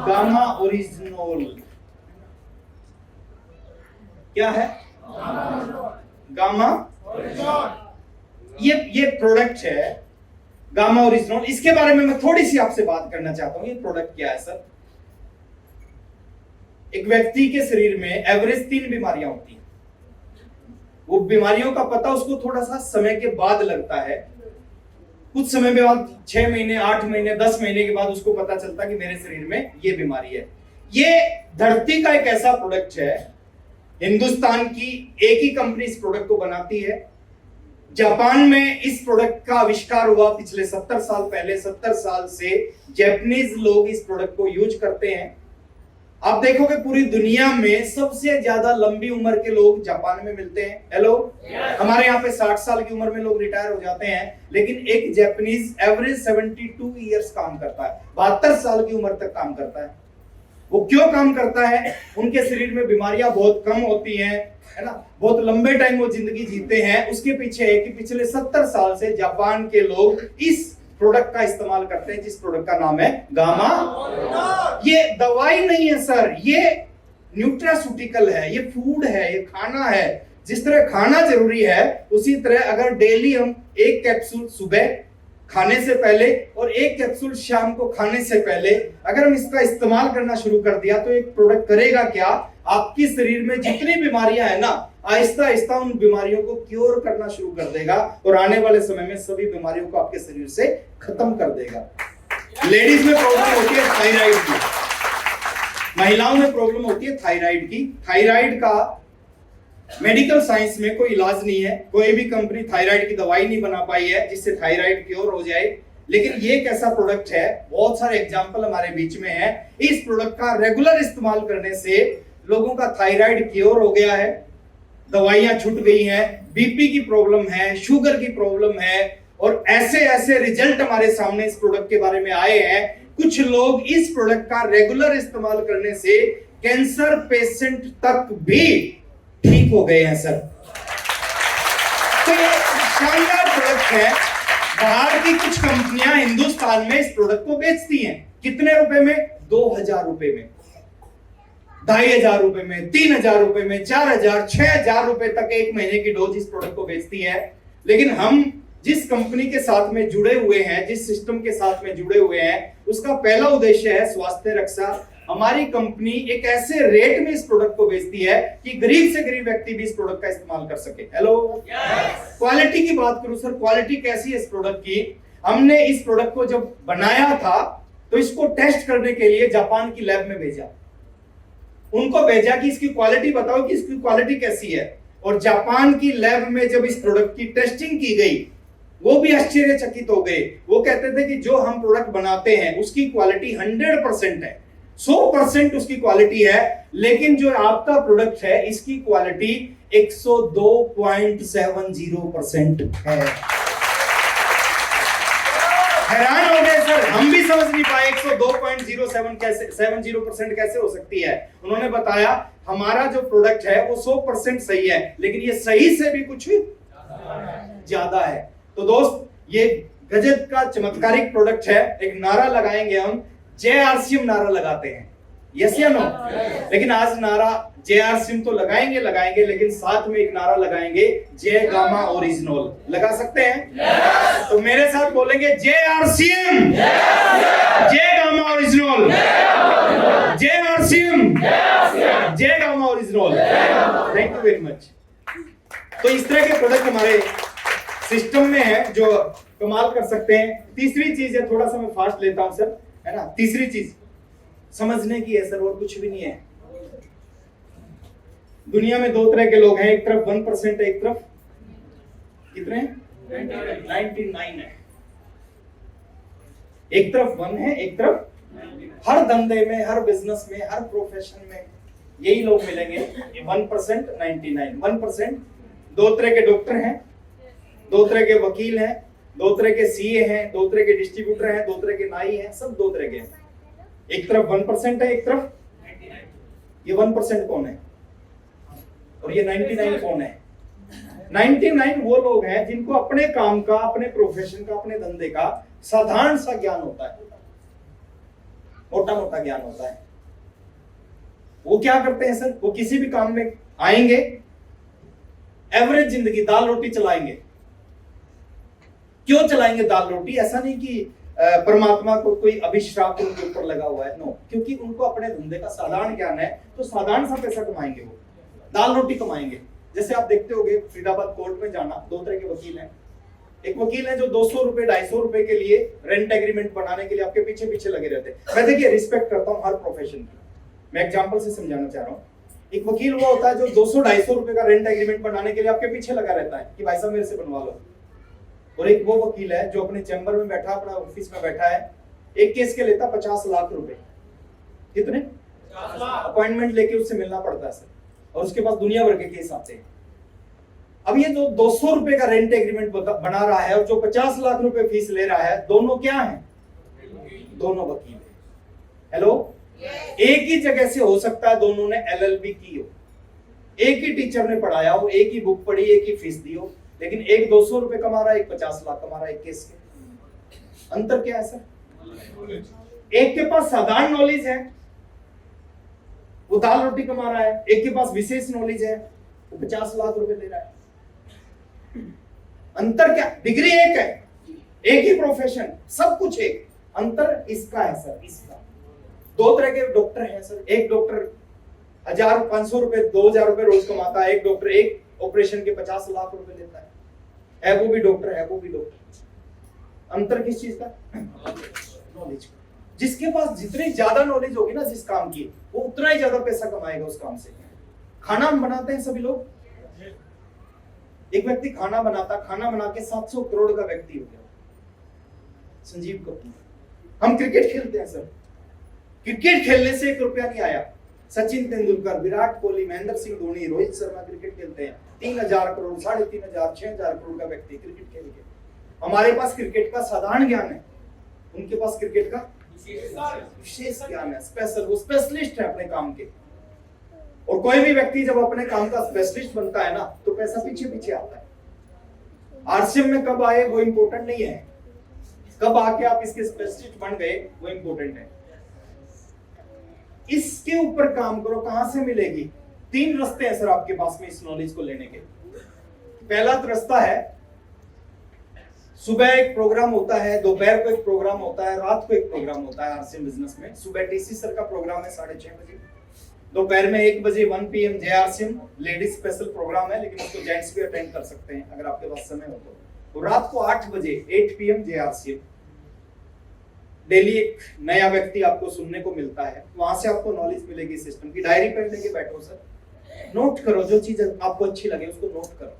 Gamma ओरिजिनोल। क्या है? Gamma. ये प्रोडक्ट है गामा ओरिजिनोल। इसके बारे में मैं थोड़ी सी आपसे बात करना चाहता हूं। ये प्रोडक्ट क्या है सर? एक व्यक्ति के शरीर में एवरेज 3 बीमारियां होती हैं। वो बीमारियों का पता उसको थोड़ा सा समय के बाद लगता है। कुछ समय के बाद 6 महीने, 8 महीने, 10 महीने के बाद उसको पता चलता है कि मेरे शरीर में ये बीमारी है। ये धरती का एक ऐसा प्रोडक्ट है, हिंदुस्तान की एक ही कंपनी इस प्रोडक्ट को बनाती है। जापान में इस प्रोडक्ट का आविष्कार हुआ पिछले 70 साल पहले। 70 साल से जापानीज लोग इस प्रोडक्ट को यूज करते हैं। आप देखोगे पूरी दुनिया में सबसे ज्यादा लंबी उम्र के लोग जापान में मिलते हैं। हेलो, हमारे यहाँ पे 60 साल की उम्र में लोग रिटायर हो जाते हैं, लेकिन एक जापानीज एवरेज 72 इयर्स काम करता है, 72 साल की उम्र तक काम करता है। वो क्यों काम करता है? उनके शरीर में बीमारियां बहुत कम होती हैं, है ना, बहुत लंबे टाइम वो जिंदगी जीते हैं। उसके पीछे है कि पिछले 70 साल से जापान के लोग इस प्रोडक्ट का इस्तेमाल करते हैं, जिस प्रोडक्ट का नाम है गामा। ये दवाई नहीं है सर, ये न्यूट्रास्यूटिकल है, ये फूड है, ये खाना है। जिस तरह खाना जरूरी है, उसी तरह अगर डेली हम एक कैप्सूल सुबह खाने से पहले और एक कैप्सूल शाम को खाने से पहले अगर हम इसका इस्तेमाल करना शुरू कर दिया, तो एक प्रोडक्ट करेगा क्या? आपके शरीर में जितनी बीमारियां है ना, आहिस्ता आहिस्ता उन बीमारियों को क्योर करना शुरू कर देगा और आने वाले समय में सभी बीमारियों को आपके शरीर से खत्म कर देगा। लेडीज में प्रॉब्लम होती है थायराइड की, महिलाओं में प्रॉब्लम होती है थायराइड की। थायराइड का मेडिकल साइंस में कोई इलाज नहीं है, कोई भी कंपनी थायराइड की दवाई नहीं बना पाई है जिससे थायराइड क्योर हो जाए। लेकिन ये एक ऐसा प्रोडक्ट है, बहुत सारे एग्जांपल हमारे बीच में है, इस प्रोडक्ट का रेगुलर इस्तेमाल करने से लोगों का थायराइड क्योर हो गया है, दवाइयां छूट गई हैं, बीपी की प्रॉब्लम है, शुगर की प्रॉब्लम है, और ऐसे ऐसे रिजल्ट हमारे सामने इस प्रोडक्ट के बारे में आए हैं। कुछ लोग इस प्रोडक्ट का रेगुलर इस्तेमाल करने से कैंसर पेशेंट तक भी ठीक हो गए हैं सर। तो ये शानदार प्रोडक्ट है। बाहर की कुछ कंपनियां हिंदुस्तान में इस प्रोडक्ट को बेचती हैं। कितने रुपए में? 2000 रुपए में, 2500 रुपए में, 3000 रुपए में, 4000, 6000 रुपए तक एक महीने की डोज इस प्रोडक्ट को बेचती है। लेकिन हम जिस कंपनी के साथ में जुड़े हुए हैं, जिस सिस्टम के साथ में जुड़े हुए हैं, उसका पहला उद्देश्य है स्वास्थ्य रक्षा। हमारी कंपनी एक ऐसे रेट में इस प्रोडक्ट को बेचती है कि गरीब से गरीब व्यक्ति भी इस प्रोडक्ट का इस्तेमाल कर सके। हेलो, क्वालिटी की बात करूं सर, क्वालिटी कैसी है इस प्रोडक्ट की? हमने इस प्रोडक्ट को जब बनाया था तो इसको टेस्ट करने के लिए जापान की लैब में भेजा। उनको भेजा कि इसकी क्वालिटी बताओ कि इसकी क्वालिटी कैसी है। और जापान की लैब में जब इस प्रोडक्ट की टेस्टिंग की गई, वो भी आश्चर्यचकित हो गए। वो कहते थे कि जो हम प्रोडक्ट बनाते हैं उसकी क्वालिटी 100% है, 100% उसकी क्वालिटी है, लेकिन जो आपका प्रोडक्ट है इसकी क्वालिटी 102.70% है। हैरान हो गए सर, हम भी समझ नहीं पाए 102.07 कैसे 70% कैसे हो सकती है। उन्होंने बताया हमारा जो प्रोडक्ट है वो 100% सही है, लेकिन ये सही से भी कुछ ज्यादा है। तो दोस्त, ये गजब का चमत्कारिक प्रोडक्ट है। एक नारा लगाएंगे हम, जय आरसीएम नारा लगाते हैं, यस या नो? लेकिन आज नारा जय आरसीएम तो लगाएंगे, लेकिन साथ में एक नारा लगाएंगे, जय गामा ओरिजिनोल। लगा सकते हैं? तो मेरे साथ बोलेंगे, जय आरसीएम, जय गामा ओरिजिनोल, जय आरसीएम, जय गामा original. Thank you very much. तो इस तरह के प्रोडक्ट हमारे सिस्टम में है जो कमाल कर सकते हैं। तीसरी चीज है, थोड़ा सा मैं फास्ट लेता हूं सर, है ना। तीसरी चीज समझने की है सर, और कुछ भी नहीं है। दुनिया में 2 तरह के लोग हैं, एक तरफ 1% है, एक तरफ कितने? 99 है। एक तरफ 1 है, एक तरफ हर धंधे में, हर बिजनेस में, हर प्रोफेशन में यही लोग मिलेंगे। 1%, 99, 1%। 2 तरह के डॉक्टर हैं, 2 तरह के वकील हैं, 2 तरह के सीए हैं, 2 तरह के डिस्ट्रीब्यूटर हैं, 2 तरह के नाई हैं, सब 2 तरह के हैं। एक तरफ 1% है, एक तरफ 99। ये 1% कौन है और ये 99 कौन है? 99 वो लोग हैं जिनको अपने काम का, अपने प्रोफेशन का, अपने धंधे का साधारण सा ज्ञान होता है। मोटा मोटा ज्ञान होता है। वो क्या करते हैं सर, वो किसी भी काम में आएंगे, एवरेज जिंदगी दाल रोटी चलाएंगे। क्यों चलाएंगे दाल रोटी? ऐसा नहीं कि परमात्मा को कोई अभिश्राप उनके ऊपर लगा हुआ है, नो, क्योंकि उनको अपने धंधे का साधारण ज्ञान है, तो साधारण सा पैसा कमाएंगे, वो दाल रोटी कमाएंगे। जैसे आप देखते होंगे फरीदाबाद कोर्ट में जाना, दो तरह के वकील हैं। एक वकील है जो 200 रुपए 250 रुपए के लिए रेंट एग्रीमेंट बनाने के लिए आपके पीछे पीछे लगे रहते हैं। मैं देखिए रिस्पेक्ट करता हूं हर प्रोफेशन की, मैं एग्जांपल से समझाना चाह रहा हूं। एक वकील वो होता है जो 200-250 रुपए का रेंट एग्रीमेंट बनाने के लिए आपके पीछे लगा रहता है कि भाई साहब मेरे से बनवा लो। और एक वो वकील है जो अपने चैम्बर में बैठा, अपना ऑफिस में बैठा है, एक केस के लेता 50 लाख रुपए। कितने? अपॉइंटमेंट लेके उससे मिलना पड़ता है सर, और उसके पास दुनिया भर के केस आते हैं। अब ये जो 200 रुपए का रेंट एग्रीमेंट बना रहा है और जो 50 लाख रुपए फीस ले रहा है, दोनों क्या है? दोनों वकील है। हेलो, एक ही जगह से हो सकता है दोनों ने LLB की हो, एक ही टीचर ने पढ़ाया हो, एक ही बुक पढ़ी, एक ही फीस दी हो, लेकिन एक 200 रुपए कमा रहा है, एक 50 लाख कमा रहा है। एक केस के अंतर क्या है सर? एक के पास साधारण नॉलेज है, वो दाल रोटी कमा रहा है, एक के पास विशेष नॉलेज है, वो 50 लाख रुपए ले रहा है। अंतर क्या? डिग्री एक है, एक ही प्रोफेशन, सब कुछ एक, अंतर इसका है सर, इसका। दो तरह के डॉक्टर हैं सर, एक डॉक्टर 1500 रुपए 2000 रुपए रोज कमाता है, एक डॉक्टर एक ऑपरेशन के 50 लाख रुपए लेता है वो भी डॉक्टर है, वो भी डॉक्टर। अंतर किस चीज का? नॉलेज। जिसके पास जितनी ज्यादा नॉलेज होगी ना जिस काम की, वो उतना ही ज्यादा पैसा कमाएगा उस काम से। खाना हम बनाते हैं सभी लोग, एक व्यक्ति खाना बना के 700 करोड़ का व्यक्ति हो गया, संजीव कपूर। हम क्रिकेट खेलते हैं सर, क्रिकेट खेलने से 1 रुपया नहीं आया। सचिन तेंदुलकर, विराट कोहली, महेंद्र सिंह धोनी, रोहित शर्मा क्रिकेट खेलते हैं, 3000 करोड़, 3500, 6000 करोड़ का व्यक्ति क्रिकेट खेल के। हमारे पास क्रिकेट का साधारण ज्ञान है, उनके पास क्रिकेट का विशेष ज्ञान है, स्पेशल, वो स्पेशलिस्ट है अपने काम के। और कोई भी व्यक्ति जब अपने काम का स्पेशलिस्ट बनता है ना, तो पैसा पीछे पीछे आता है। RCM में कब आए वो इंपॉर्टेंट नहीं है, कब आके आप इसके स्पेशलिस्ट बन गए वो इंपॉर्टेंट है। इसके ऊपर काम करो। कहां से मिलेगी? 3 रास्ते हैं सर आपके पास में इस नॉलेज को लेने के। पहला रास्ता है, सुबह एक प्रोग्राम होता है, दोपहर को एक प्रोग्राम होता है, रात को एक प्रोग्राम होता है RCM बिजनेस में। सुबह TC सर का प्रोग्राम है 6:30 बजे, दोपहर में 1 बजे 1 PM JRCM ladies special programme है, लेकिन उसको जेंट्स भी अटेंड कर सकते हैं अगर आपके पास समय हो तो। और रात को 8 बजे 8 PM JRCM। डेली एक नया व्यक्ति आपको सुनने को मिलता है, वहां से आपको नॉलेज मिलेगी सिस्टम की। डायरी पेन लेके बैठो सर, नोट करो, जो चीज आपको अच्छी लगे उसको नोट करो।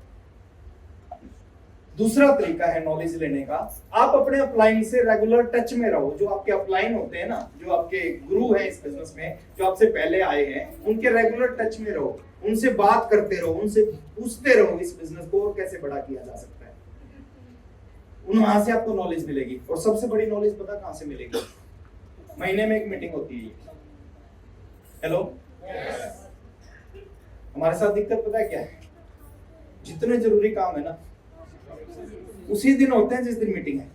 दूसरा तरीका है नॉलेज लेने का, आप अपने अपलाइन से रेगुलर टच में रहो। जो आपके अपलाइन होते हैं ना, जो आपके गुरु हैं इस बिजनेस में, जो आपसे पहले आए हैं, उनके रेगुलर टच में रहो, उनसे बात करते रहो, उनसे पूछते रहो इस बिजनेस को और कैसे बड़ा किया जा सकता है। वहां से आपको नॉलेज मिलेगी। और सबसे बड़ी नॉलेज पता कहां से मिलेगी? महीने में एक मीटिंग होती है। हेलो, हमारे साथ दिक्कत पता है क्या है? जितने जरूरी काम है ना उसी दिन होते हैं जिस दिन मीटिंग है।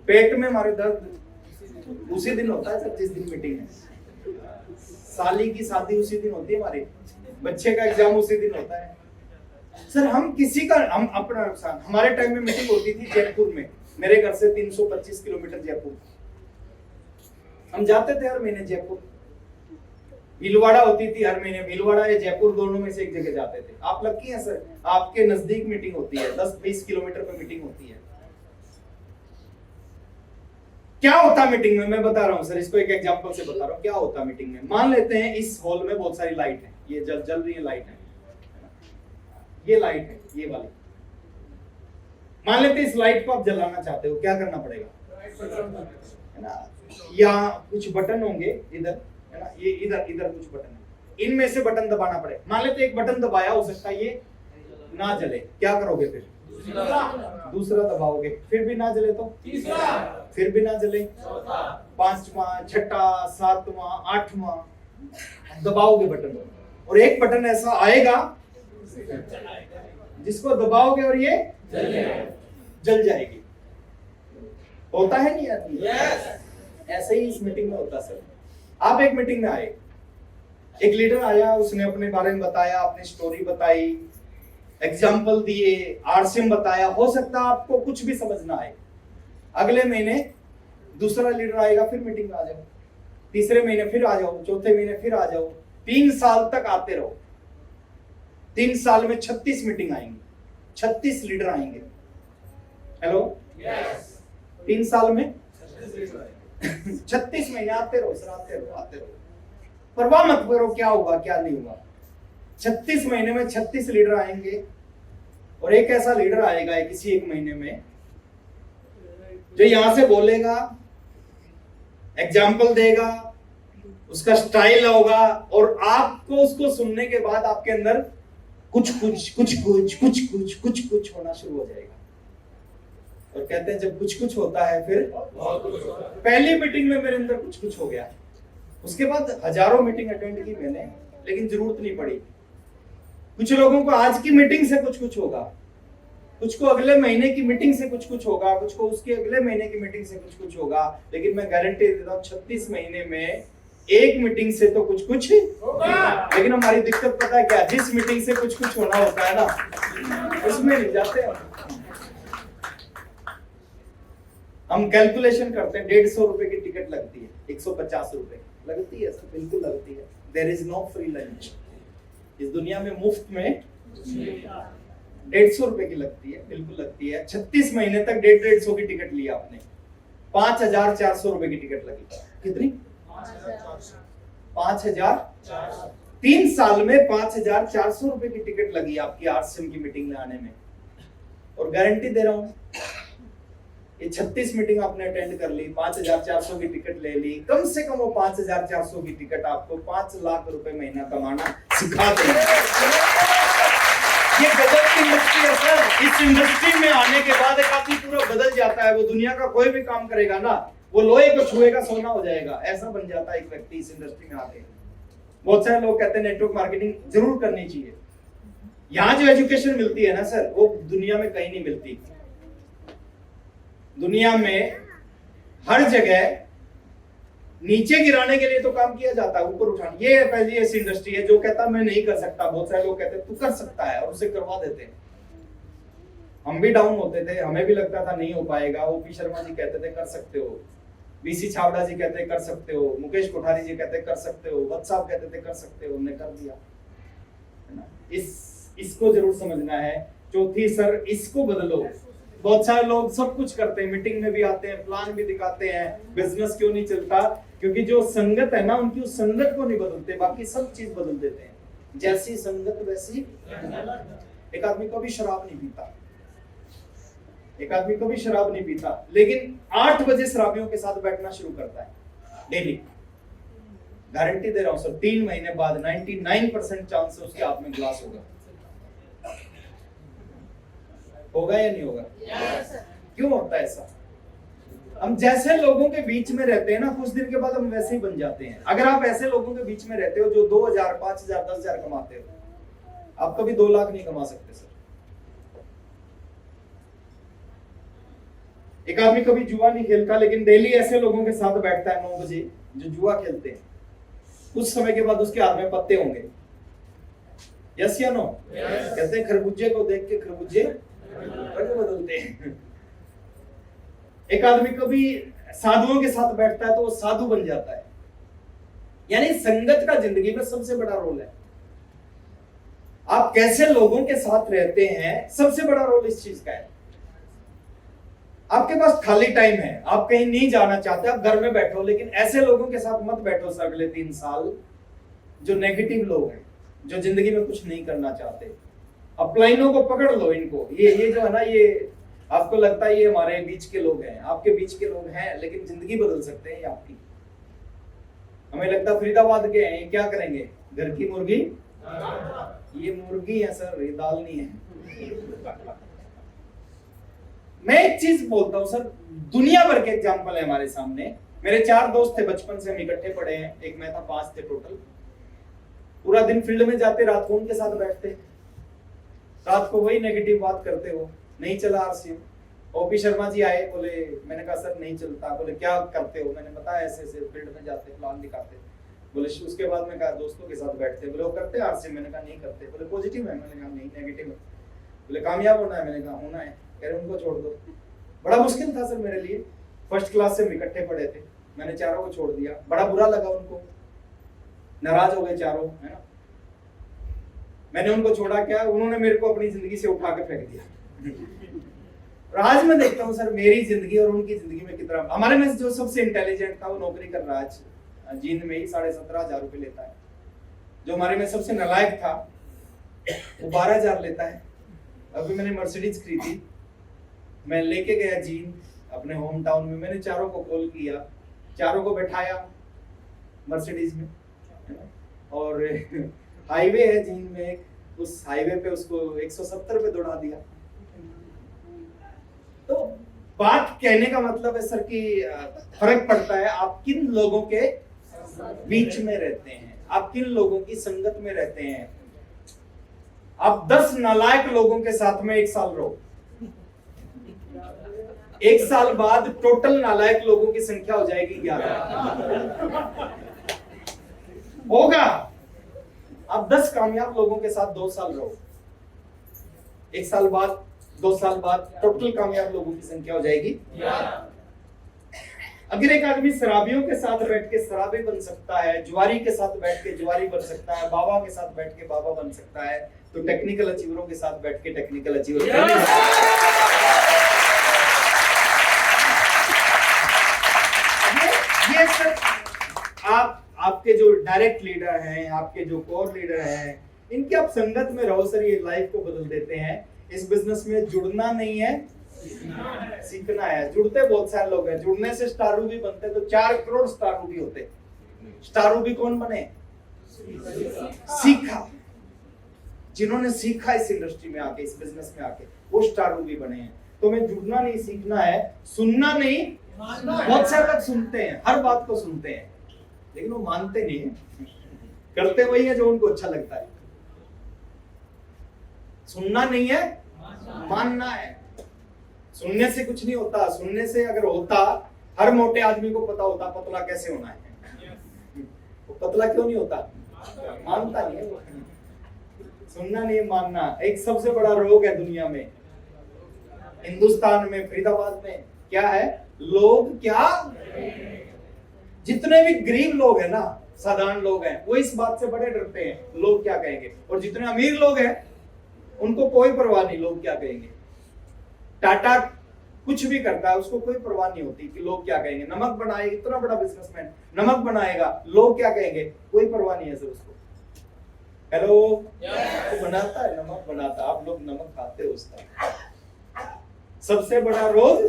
पेट में हमारे दर्द उसी दिन होता है सर जिस दिन मीटिंग है। साली की शादी उसी दिन होती है, हमारे बच्चे का एग्जाम उसी दिन होता है सर। हम किसी का, हम अपना नुकसान, हमारे टाइम में मीटिंग होती थी जयपुर में, मेरे घर से 325 किलोमीटर जयपुर। हम जाते थे हर महीने जयपुर। भीलवाड़ा होती थी हर महीने, भीलवाड़ा या जयपुर दोनों में से एक जगह जाते थे। आप लकी हैं सर, आपके नजदीक मीटिंग होती है, 10-20 किलोमीटर पे मीटिंग होती है। क्या होता मीटिंग में? मैं बता रहा हूं सर, इसको एक एग्जांपल से बता रहा हूं क्या होता मीटिंग में। मान लेते हैं इस हॉल में बहुत सारी लाइट है, ये जल रही है लाइट है, ये लाइट है, ये वाली। मान लेते हैं इस लाइट को आप जलाना चाहते हो, क्या करना पड़ेगा? है ना, यहाँ कुछ बटन होंगे इधर, है ना, ये इधर कुछ बटन है, इनमें से बटन दबाना पड़ेगा। मान लेते एक बटन दबाया, हो सकता है ये ना जले, क्या करोगे फिर? दूसरा दबाओगे, फिर भी ना जले तो तीसरा, फिर भी ना जले पांचवा, छठा, सातवां, आठवां, दबाओगे बटन। और एक बटन ऐसा आएगा जिसको दबाओगे और ये जल जाएगी। होता है नहीं यार? ऐसे ही इस मीटिंग में होता सर। आप एक मीटिंग में आए, एक लीडर आया, उसने अपने बारे में बताया, अपनी स्टोरी बताई, एग्जाम्पल दिए, आरसीएम बताया, हो सकता है आपको कुछ भी समझ ना आए। अगले महीने दूसरा लीडर आएगा, फिर मीटिंग में आ जाओ, तीसरे महीने फिर आ जाओ, चौथे महीने फिर आ जाओ, 3 साल तक आते रहो। 3 साल में 36 मीटिंग आएंगी, 36 लीडर आएंगे। हेलो, 3 साल में 36 महीने आते रहो सर, आते रहो, आते रहो, परवाह मत करो क्या होगा क्या नहीं होगा। 36 महीने में 36 लीडर आएंगे, और एक ऐसा लीडर आएगा किसी एक महीने में जो यहां से बोलेगा, एग्जाम्पल देगा, उसका स्टाइल होगा, और आपको उसको सुनने के बाद आपके अंदर कुछ कुछ होना शुरू हो जाएगा। और कहते हैं जब कुछ होता है फिर बहुत कुछ होता है। पहली मीटिंग में मेरे अंदर कुछ हो गया, उसके बाद हजारों मीटिंग अटेंड की मैंने, लेकिन जरूरत नहीं पड़ी। कुछ लोगों को आज की मीटिंग से कुछ होगा, कुछ को अगले महीने की मीटिंग से कुछ होगा, कुछ को उसके अगले महीने की मीटिंग से कुछ होगा, लेकिन मैं गारंटी देता हूँ 36 महीने में एक मीटिंग से तो कुछ होगा। लेकिन हमारी दिक्कत पता है क्या, जिस मीटिंग से कुछ होना होता है ना, उसमें नहीं जाते हम कैलकुलेशन करते हैं। 150 रुपए की टिकट लगती है, 150 रुपए लगती है सर, बिल्कुल लगती है। There is no free lunch इस दुनिया में, मुफ्त में 150 रुपए की लगती है, बिल्कुल लगती है। 36 महीने तक 150 की टिकट ली आपने, 5400 रुपए की टिकट लगी। कितनी? 5000। 3 साल में 5400 रुपए की टिकट लगी आपकी आरसीएम की मीटिंग में आने में। और गारंटी दे रहा हूं, ये 36 मीटिंग आपने अटेंड कर ली, 5400 की टिकट ले ली, कम से कम वो 5400 की टिकट आपको 5 लाख रुपए महीना कमाना सिखा देगी। ये गजब की इंडस्ट्री है सर। इस इंडस्ट्री में आने के बाद एक आदमी पूरा बदल जाता है। वो दुनिया का कोई भी काम करेगा ना, वो लोहे को छुएगा सोना हो जाएगा, ऐसा बन जाता है एक व्यक्ति इस इंडस्ट्री में आके। बहुत सारे लोग कहते हैं नेटवर्क मार्केटिंग जरूर करनी चाहिए। यहाँ जो एजुकेशन मिलती है ना सर, वो दुनिया में कहीं नहीं मिलती। दुनिया में हर जगह नीचे गिराने के लिए तो काम किया जाता है, ऊपर उठाने। ये पहली ऐसी इंडस्ट्री है जो कहता मैं नहीं कर सकता, बहुत सारे लोग कहते तू कर सकता है, और उसे करवा देते हैं। हम भी डाउन होते थे, हमें भी लगता था नहीं हो पाएगा। ओपी शर्मा जी कहते थे कर सकते हो, वीसी छावड़ा जी कहते कर सकते हो, मुकेश कोठारी जी कहते कर सकते हो, वत्स साहब कहते थे कर सकते हो, हमने कर दिया, है ना। इसको जरूर समझना है। चौथी सर, इसको बदलो। बहुत सारे लोग सब कुछ करते हैं, मीटिंग में भी आते हैं, प्लान भी दिखाते हैं, बिजनेस क्यों नहीं चलता? क्योंकि जो संगत है ना, उनकी उस संगत को नहीं बदलते, बाकी सब चीज बदल देते हैं। जैसी संगत वैसी। एक आदमी कभी शराब नहीं पीता, एक आदमी कभी शराब नहीं पीता, लेकिन 8 बजे शराबियों के साथ बैठना शुरू करता है डेली। गारंटी दे रहा हूं सर, 3 महीने बाद 99% चांस है उसके हाथ में ग्लास होगा। होगा या नहीं होगा? क्यों होता है ऐसा? हम जैसे लोगों के बीच में रहते हैं ना, कुछ दिन के बाद हम वैसे ही बन जाते हैं। अगर आप ऐसे लोगों के बीच में रहते हो जो 2000, 5000, 10,000 कमाते हो, आप कभी 2 लाख नहीं कमा सकते सर। एक आदमी कभी जुआ नहीं खेलता, लेकिन डेली ऐसे लोगों के साथ बैठता है 9 बजे जो जुआ खेलते हैं। कुछ समय के बाद उसके हाथ में पत्ते होंगे। यस या नो? कहते हैं खरबूजे को देख के खरबूजे रंग बदलते हैं। एक आदमी कभी साधुओं के साथ बैठता है तो वो साधु बन जाता है। यानी संगत का जिंदगी में सबसे बड़ा रोल है। आप कैसे लोगों के साथ रहते हैं, सबसे बड़ा रोल इस चीज का है। आपके पास खाली टाइम है, आप कहीं नहीं जाना चाहते, आप घर में बैठो, लेकिन ऐसे लोगों के साथ मत बैठो सर अगले 3 साल जो नेगेटिव लोग हैं, जो जिंदगी में कुछ नहीं करना चाहते। अपलाइनों को पकड़ लो इनको। ये जो है ना, ये आपको लगता है ये हमारे बीच के लोग हैं, आपके बीच के लोग हैं, लेकिन जिंदगी बदल सकते हैं ये आपकी। हमें लगता फरीदाबाद के हैं, ये क्या करेंगे? घर की मुर्गी, ये मुर्गी है सर, ये दाल नहीं है। मैं एक चीज बोलता हूं सर, दुनिया भर के एग्जाम्पल है हमारे सामने। मेरे 4 दोस्त थे, बचपन से हम इकट्ठे पढ़े हैं, एक मैं था, 5 थे टोटल। पूरा दिन फील्ड में जाते, रात को उनके साथ बैठते, रात को वही नेगेटिव बात करते हो, नहीं चला आरसीएम, ओपी शर्मा जी आए, बोले, मैंने कहा सर नहीं चलता। बोले क्या करते हो? मैंने बताया ऐसे ऐसे फील्ड में जाते, प्लान दिखाते। बोले उसके बाद में कहा दोस्तों के साथ बैठते। बोले वो करते हैं आरसीएम? मैंने कहा नहीं करते। बोले पॉजिटिव है? मैंने कहा नहीं, नेगेटिव है। बोले कामयाब होना है? मैंने कहा होना है। कह रहे उनको छोड़ दो। बड़ा मुश्किल था सर मेरे लिए, फर्स्ट क्लास से हम इकट्ठे पढ़े थे, मैंने चारों को छोड़ दिया। बड़ा बुरा लगा उनको, नाराज हो गए चारों, है ना। मैंने उनको छोड़ा क्या, उन्होंने मेरे को अपनी जिंदगी से उठा के फेंक दिया। और आज मैं देखता हूँ सर मेरी जिंदगी और उनकी जिंदगी में कितना, हमारे में जो सबसे इंटेलिजेंट था वो नौकरी कर रहा है जींद में ही, 17,500 रुपए लेता है। जो हमारे में सबसे नालायक था वो 12,000 लेता है। अभी मैंने मर्सिडीज खरीदी, मैं लेके गया जींद अपने होम टाउन में, मैंने चारों को कॉल किया, चारों को बैठाया मर्सिडीज में, है ना। और हाईवे है जींद में एक, उस हाईवे पे उसको 170 पे दौड़ा दिया। तो बात कहने का मतलब है सर कि फर्क पड़ता है आप किन लोगों के बीच में रहते हैं, आप किन लोगों की संगत में रहते हैं। आप 10 नालायक लोगों के साथ में 1 साल रहो, 1 साल बाद टोटल नालायक लोगों की संख्या हो जाएगी 11 होगा। आप 10 कामयाब लोगों के साथ 2 साल रहो, 1 साल बाद 2 साल बाद टोटल कामयाब लोगों की संख्या हो जाएगी। अगर एक आदमी शराबियों के साथ बैठ के शराबी बन सकता है, जुआरी के साथ बैठ के जुआरी बन सकता है, बाबा के साथ बैठ के बाबा बन सकता है, तो टेक्निकल अचीवरों के साथ बैठ के टेक्निकल अचीवर ये सर आपके जो डायरेक्ट लीडर हैं, आपके जो कोर लीडर हैं, इनके आप संगत में रहो सर, ये लाइफ को बदल देते हैं। इस बिजनेस में जुड़ना नहीं है, सीखना है। जुड़ते बहुत सारे लोग हैं, जुड़ने से स्टार रूबी बनते तो 4 करोड़ स्टार रूबी होते। स्टार रूबी कौन बने? सीखा, जिन्होंने सीखा इस इंडस्ट्री में आके, इस बिजनेस में आके, वो स्टार रूबी बने हैं। तो हमें जुड़ना नहीं, सीखना है, सुनना नहीं। बहुत सारे लोग सुनते हैं, हर बात को सुनते हैं, लेकिन वो मानते नहीं है, करते वही है जो उनको अच्छा लगता है। सुनना नहीं है, मानना है। सुनने से कुछ नहीं होता, सुनने से अगर होता, हर मोटे आदमी को पता होता पतला कैसे होना है। वो पतला क्यों नहीं होता? मानता नहीं है वो। सुनना नहीं, मानना एक सबसे बड़ा रोग है दुनिया में। हिंदुस्तान में, फरीदाबाद में क्या है? लोग क्या, जितने भी गरीब लोग हैं ना, साधारण लोग हैं, वो इस बात से बड़े डरते हैं लोग क्या कहेंगे। और जितने अमीर लोग हैं उनको कोई परवाह नहीं लोग क्या कहेंगे। टाटा कुछ भी करता है, उसको कोई परवाह नहीं होती कि लोग क्या कहेंगे। नमक बनाए, इतना बड़ा बिजनेसमैन नमक बनाएगा, लोग क्या कहेंगे, कोई परवाह नहीं है सर उसको। हेलो, तो बनाता है, नमक बनाता, आप लोग नमक खाते हो उसका। सबसे बड़ा रोग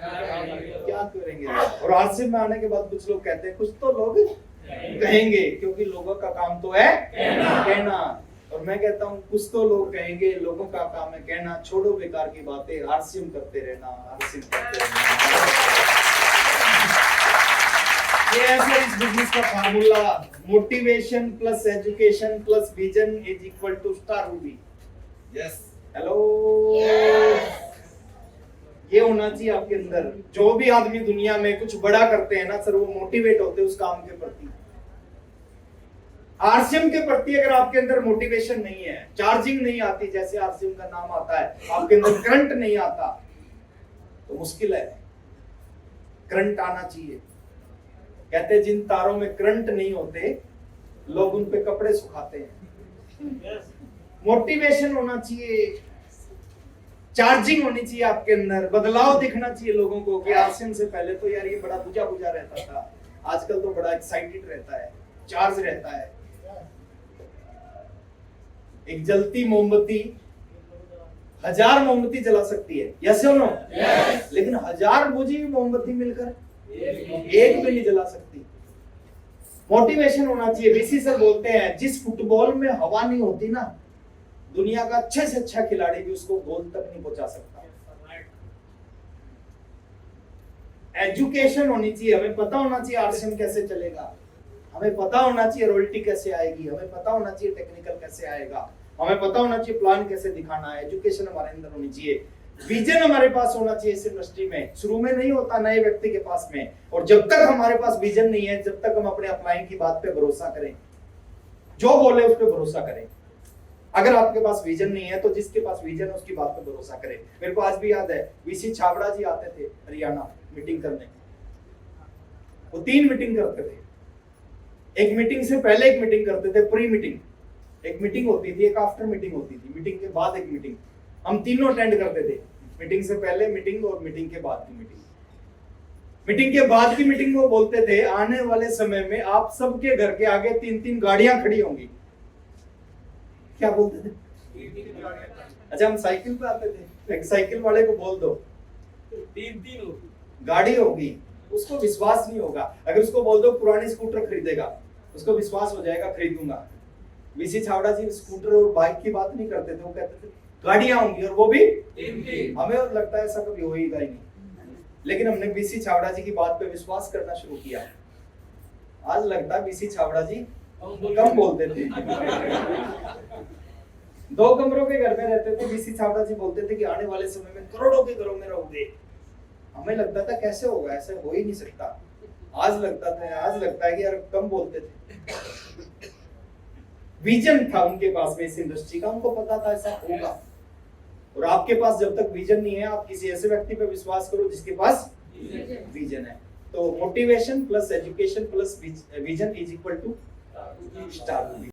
क्या करेंगे। और आरसीएम में आने के बाद कुछ लोग कहते हैं, कुछ तो लोग कहेंगे, क्योंकि लोगों का काम तो है कहना। और मैं कहता हूँ कुछ तो लोग कहेंगे, लोगों का काम है कहना। छोड़ो बेकार की बातें, आरसीएम करते रहना, आरसीएम करते रहना। ये ऐसे इस बिजनेस का formula, motivation plus education plus vision is equal to Star Ruby. Yes, hello, ये होना चाहिए आपके अंदर। जो भी आदमी दुनिया में कुछ बड़ा करते हैं ना सर, वो मोटिवेट होते हैं उस काम के प्रति। आरसीएम के प्रति अगर आपके अंदर मोटिवेशन नहीं है, चार्जिंग नहीं आती, जैसे आरसीएम का नाम आता है, आपके अंदर करंट नहीं आता, तो मुश्किल है। करंट आना चाहिए। कहते हैं जिन तारों में करंट नहीं होते, लोग उन पे कपड़े सुखाते हैं। मोटिवेशन होना चाहिए, चार्जिंग होनी चाहिए आपके अंदर, बदलाव दिखना चाहिए लोगों को कि आरसीएम से पहले तो यार ये बड़ा बुझा बुझा रहता था, आजकल तो बड़ा एक्साइटेड रहता है, चार्ज रहता है। एक जलती मोमबत्ती 1000 मोमबत्ती जला सकती है, यस और नो? लेकिन 1000 बुझी मोमबत्ती मिलकर एक भी नहीं जला सकती। मोटिवेशन होना चाहिए। बीसी सर बोलते हैं, जिस फुटबॉल में हवा नहीं होती ना, दुनिया का अच्छे से अच्छा खिलाड़ी भी उसको गोल तक नहीं पहुंचा सकता। एजुकेशन होनी चाहिए, हमें पता होना चाहिए आरसीएम कैसे चलेगा, हमें पता होना चाहिए रॉयल्टी कैसे आएगी, हमें पता होना चाहिए टेक्निकल कैसे आएगा, हमें पता होना चाहिए प्लान कैसे दिखाना है। एजुकेशन हमारे अंदर होनी चाहिए। विजन हमारे पास होना चाहिए इस इंडस्ट्री में। शुरू में नहीं होता नए व्यक्ति के पास में, और जब तक हमारे पास विजन नहीं है, जब तक हम अपने अपलाइन की बात पे भरोसा करें, जो बोले उस पर भरोसा करें। अगर आपके पास विजन नहीं है तो जिसके पास विजन है उसकी बात पे भरोसा करें। मेरे को आज भी याद है, वीसी छाबड़ा जी आते थे हरियाणा मीटिंग करने, वो 3 मीटिंग करते थे। एक मीटिंग से पहले एक मीटिंग करते थे, प्री मीटिंग एक मीटिंग होती थी, एक आफ्टर मीटिंग होती थी, मीटिंग के बाद एक मीटिंग। हम तीनों अटेंड करते थे, मीटिंग से पहले मीटिंग और मीटिंग के बाद की मीटिंग। मीटिंग के बाद की मीटिंग में वो बोलते थे आने वाले समय में आप सबके घर के आगे 3-3 गाड़ियां खड़ी होंगी। क्या बोलते थे? अच्छा, हम साइकिल पे आते थे, एक साइकिल वाले को बोल दो 3-3 गाड़ी होगी, उसको विश्वास नहीं होगा। अगर उसको बोल दो पुरानी स्कूटर खरीदेगा, उसको विश्वास हो जाएगा खरीदूंगा। वीसी छावड़ा जी स्कूटर और बाइक की बात नहीं करते थे, वो कहते थे गाड़ियां होंगी, और वो भी 3-3। हमें लगता है ऐसा कभी होएगा ही नहीं, लेकिन हमने वीसी छावड़ा जी की बात पे विश्वास करना शुरू किया। आज लगता है वीसी छावड़ा जी कम बोलते थे। 2 कमरों के घर में रहते थे, वीसी छावड़ा जी बोलते थे कि आने वाले समय में करोड़ों के घरों में रहोगे। हमें लगता था कैसे होगा, ऐसे हो ही नहीं सकता। आज लगता है कि यार कम बोलते थे। विजन था उनके पास में इस इंडस्ट्री का, उनको पता था ऐसा होगा। और आपके पास जब तक विजन नहीं है, आप किसी ऐसे व्यक्ति पे विश्वास करो जिसके पास विजन है। तो motivation plus education plus vision is equal to star.